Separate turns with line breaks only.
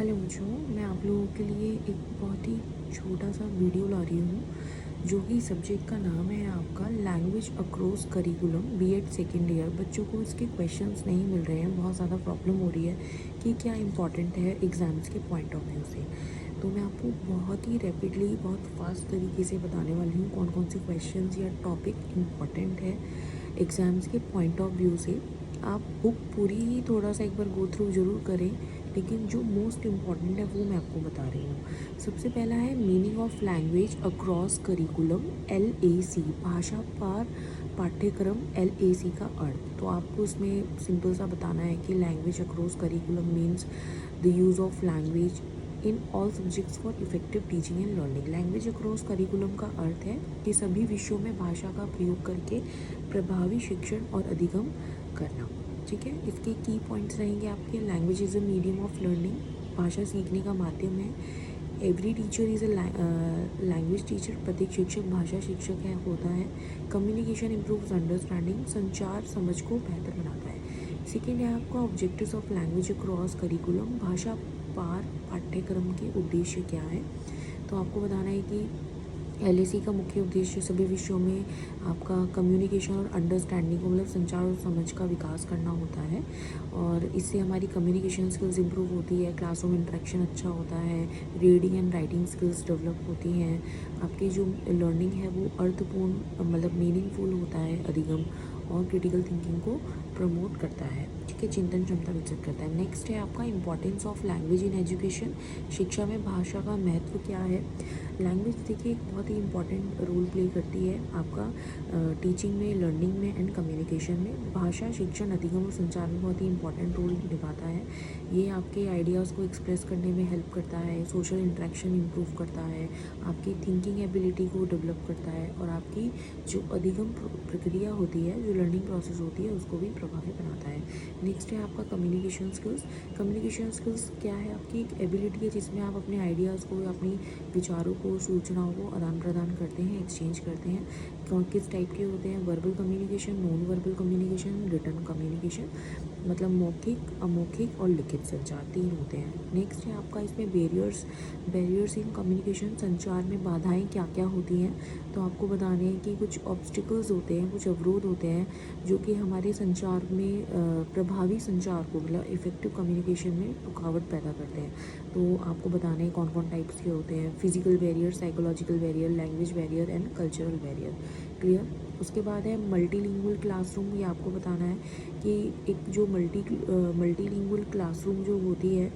Hello बच्चों, मैं आप लोगों के लिए एक बहुत ही छोटा सा वीडियो ला रही हूँ जो कि सब्जेक्ट का नाम है आपका language across curriculum B Ed second year. बच्चों को इसके क्वेश्चंस नहीं मिल रहे हैं, बहुत ज़्यादा प्रॉब्लम हो रही है कि क्या इंपॉर्टेंट है एग्ज़ाम्स के पॉइंट ऑफ व्यू से। तो मैं आपको बहुत ही रैपिडली, बहुत फास्ट तरीके से बताने वाली हूँ कौन कौन से क्वेश्चंस या टॉपिक इम्पॉर्टेंट है एग्ज़ाम्स के पॉइंट ऑफ व्यू से। आप बुक पूरी ही थोड़ा सा एक बार गो थ्रू ज़रूर करें, लेकिन जो मोस्ट इम्पॉर्टेंट है वो मैं आपको बता रही हूँ। सबसे पहला है meaning of language across curriculum, LAC, भाषा पार पाठ्यक्रम, LAC का अर्थ। तो आपको इसमें सिंपल सा बताना है कि language across curriculum means the use of language in all subjects for effective teaching and learning. Language across curriculum का अर्थ है कि सभी विषयों में भाषा का प्रयोग करके प्रभावी शिक्षण और अधिगम करना। ठीक है, इसके की पॉइंट्स रहेंगे आपके। Language is a medium of learning, भाषा सीखने का माध्यम है। Every teacher is a language teacher, प्रत्येक शिक्षक भाषा शिक्षक है होता है। कम्युनिकेशन इम्प्रूव्स अंडरस्टैंडिंग, संचार समझ को बेहतर बनाता है। सेकेंड है आपका objectives of language across curriculum, भाषा पार पाठ्यक्रम के उद्देश्य क्या है। तो आपको बताना है कि LAC का मुख्य उद्देश्य सभी विषयों में आपका कम्युनिकेशन और अंडरस्टैंडिंग को, मतलब संचार और समझ का विकास करना होता है, और इससे हमारी कम्युनिकेशन स्किल्स इंप्रूव होती है, क्लासरूम इंटरेक्शन अच्छा होता है, reading and writing skills develop होती हैं, आपकी जो लर्निंग है वो अर्थपूर्ण, मतलब मीनिंगफुल होता है, अधिगम और क्रिटिकल थिंकिंग को प्रमोट करता है। ठीक है, चिंतन क्षमता विकसित करता है। नेक्स्ट है आपका importance of language in education, शिक्षा में भाषा का महत्व क्या है। लैंग्वेज देखिए एक बहुत ही इंपॉर्टेंट रोल प्ले करती है आपका टीचिंग में, लर्निंग में एंड कम्युनिकेशन में। भाषा शिक्षण, अधिगम और संचार में बहुत ही इंपॉर्टेंट रोल निभाता है। ये आपके आइडियाज़ को एक्सप्रेस करने में हेल्प करता है, सोशल इंटरेक्शन इंप्रूव करता है, आपकी थिंकिंग एबिलिटी को डेवलप करता है, और आपकी जो अधिगम प्रक्रिया होती है, जो लर्निंग प्रोसेस होती है, उसको भी प्रभावी बनाता है। नेक्स्ट है आपका कम्युनिकेशन स्किल्स। कम्युनिकेशन स्किल्स क्या है, आपकी एक एबिलिटी है जिसमें आप अपने आइडियाज़ को, अपनी विचारों को, सूचनाओं को आदान प्रदान करते हैं, एक्सचेंज करते हैं। किस टाइप के होते हैं, verbal communication, non verbal communication, written communication, मतलब मौखिक, अमौखिक और लिखित संचार, तीन होते हैं। नेक्स्ट है आपका इसमें बैरियर्स इन कम्युनिकेशन, संचार में बाधाएं क्या क्या होती हैं। तो आपको बताने हैं कि कुछ ऑब्स्टिकल्स होते हैं, कुछ अवरोध होते हैं जो कि हमारे संचार में प्रभावी संचार को, मतलब इफेक्टिव कम्युनिकेशन में रुकावट पैदा करते हैं। तो आपको बताने हैं कौन कौन टाइप्स के होते हैं। Physical barrier, psychological barrier, language barrier and cultural barrier. Clear. उसके बाद है मल्टीलिंगुअल क्लासरूम। ये आपको बताना है कि एक जो मल्टीलिंगुअल क्लासरूम जो होती है